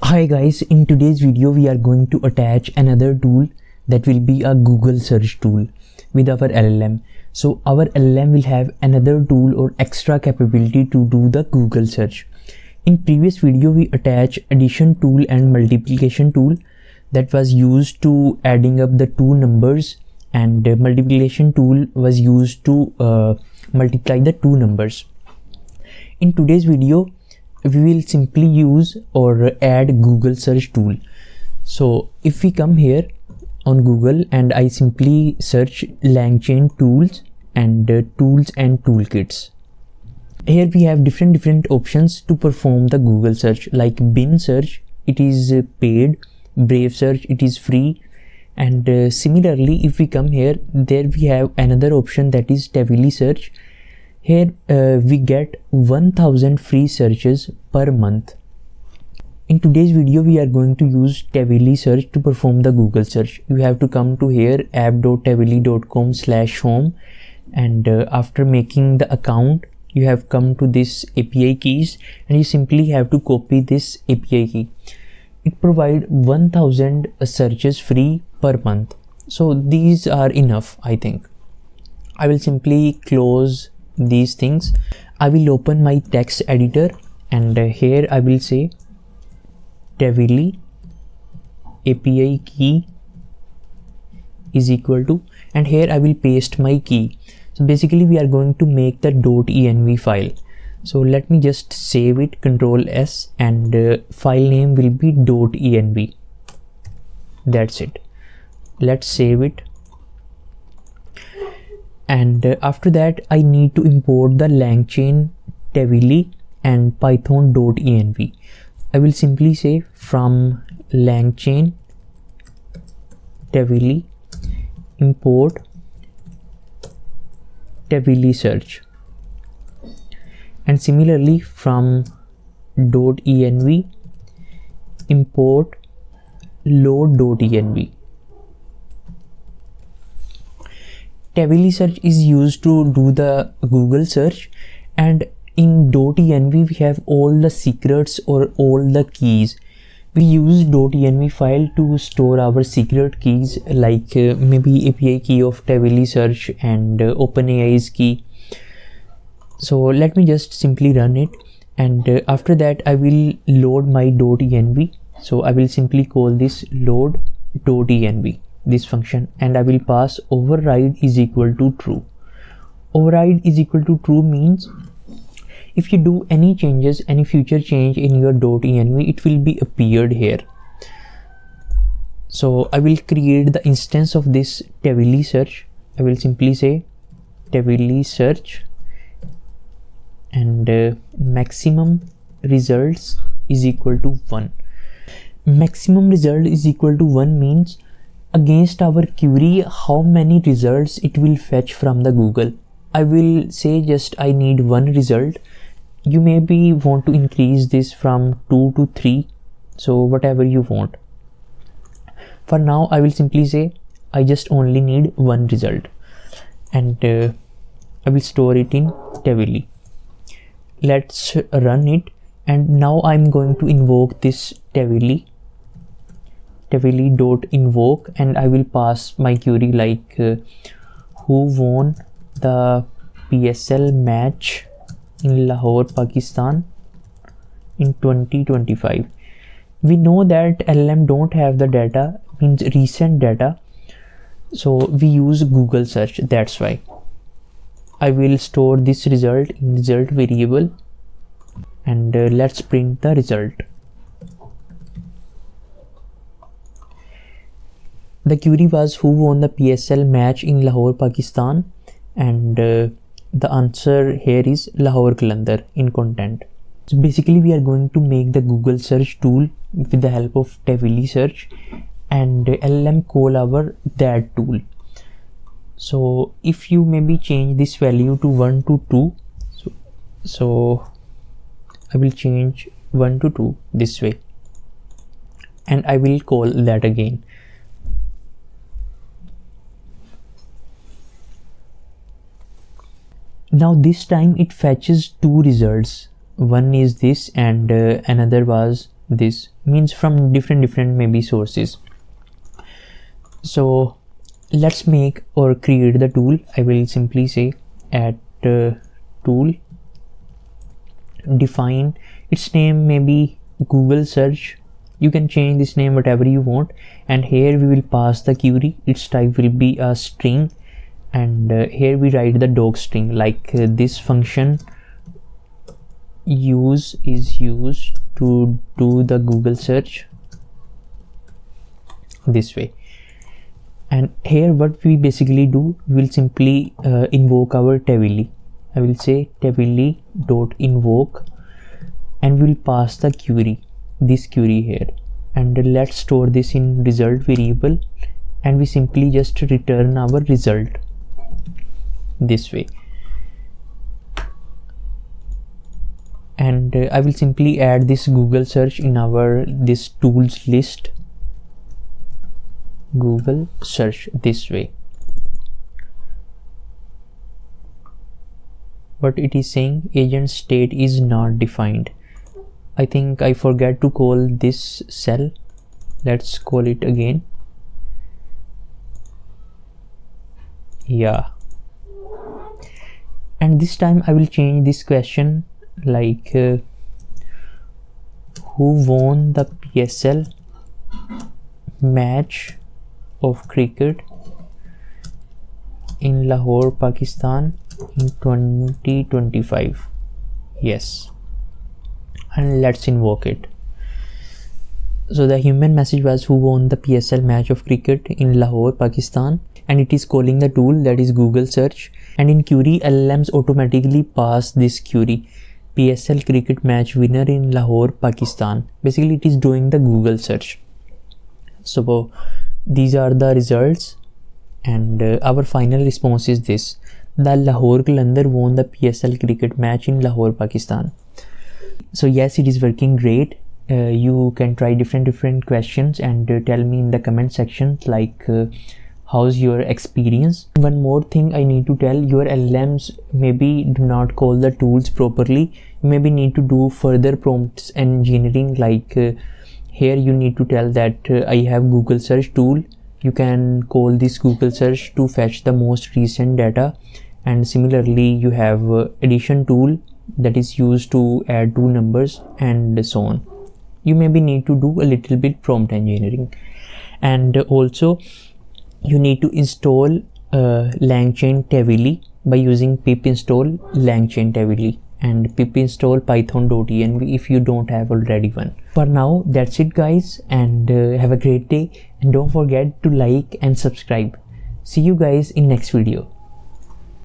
Hi guys, in today's video we are going to attach another tool that will be a Google search tool with our LLM. So our LLM will have another tool or extra capability to do the Google search. In previous video we attached addition tool and multiplication tool that was used to adding up the two numbers, and the multiplication tool was used to multiply the two numbers. In today's video we will simply use or add Google search tool. So if we come here on Google and I simply search LangChain tools and tools and toolkits, here we have different options to perform the Google search, like bin search, it is paid, brave search, it is free, and similarly if we come here, there we have another option that is Tavily Search. Here we get 1000 free searches per month. In today's video we are going to use Tavily Search to perform the Google search. You have to come to here app.tavily.com/home, and after making the account you have come to this API keys and you simply have to copy this API key. It provides 1000 searches free per month. So these are enough, I think. I will simply close these things. I will open my text editor and here I will say Tavily API key is equal to, and here I will paste my key. So basically we are going to make the .env file. So let me just save it, Ctrl S, and file name will be .env. That's it. Let's save it. And after that I need to import the LangChain, Tavily and python.env. I will simply say from LangChain Tavily import Tavily Search, and similarly from .env import load.env. Tavily Search is used to do the Google search, and in .env we have all the secrets or all the keys. We use .env file to store our secret keys, like maybe API key of Tavily Search and OpenAI's key. So let me just simply run it, and after that I will load my .env. So I will simply call this load.env, this function, and I will pass override is equal to true. Override is equal to true means if you do any changes, any future change in your .env, it will be appeared here. So I will create the instance of this Tavily Search. I will simply say Tavily Search, and maximum results is equal to 1. Maximum result is equal to 1 means against our query how many results it will fetch from the Google. I will say just I need 1 result. You maybe want to increase this from 2 to 3, so whatever you want. For now I will simply say I just only need 1 result, and I will store it in Tavily. Let's run it, and now I'm going to invoke this Tavily.invoke, and I will pass my query like who won the PSL match in Lahore, Pakistan in 2025. We know that LLM don't have the data, means recent data, so we use Google search, that's why. I will store this result in result variable, and let's print the result. The query was who won the PSL match in Lahore, Pakistan, and the answer here is Lahore Qalandar in content. So basically we are going to make the Google search tool with the help of Tavily Search, and LLM call our that tool. So if you maybe change this value to 1 to 2, so I will change 1 to 2 this way, and I will call that again. Now this time it fetches 2 results. One is this, and another was this means from different maybe sources. So let's make or create the tool. I will simply say add tool, define its name, maybe Google search. You can change this name whatever you want, and here we will pass the query. Its type will be a string, and here we write the doc string, like this function is used to do the Google search, this way. And here what we basically do, we will simply invoke our Tavily. I will say Tavily dot invoke, and we'll pass the query, this query here, and let's store this in result variable, and we simply just return our result, this way. And I will simply add this Google search in our this tools list, Google search, this way. But it is saying agent state is not defined. I think I forgot to call this cell. Let's call it again. Yeah, and this time I will change this question, like who won the PSL match of cricket in Lahore, Pakistan in 2025. Yes, and let's invoke it. So the human message was who won the PSL match of cricket in Lahore, Pakistan, and it is calling the tool, that is Google search. And in query, LLMs automatically pass this query, PSL cricket match winner in Lahore, Pakistan. Basically it is doing the Google search. So these are the results, and our final response is this: the Lahore Qalandar won the PSL cricket match in Lahore, Pakistan. So yes, it is working great. You can try different questions and tell me in the comment section, like how's your experience. One more thing I need to tell, your LLMs maybe do not call the tools properly. You maybe need to do further prompts engineering, like here you need to tell that I have Google search tool. You can call this Google search to fetch the most recent data, and similarly you have addition tool that is used to add two numbers, and so on. You maybe need to do a little bit prompt engineering. And also you need to install LangChain Tavily by using pip install LangChain Tavily and pip install python.env if you don't have already one. For now, that's it guys, and have a great day, and don't forget to like and subscribe. See you guys in next video.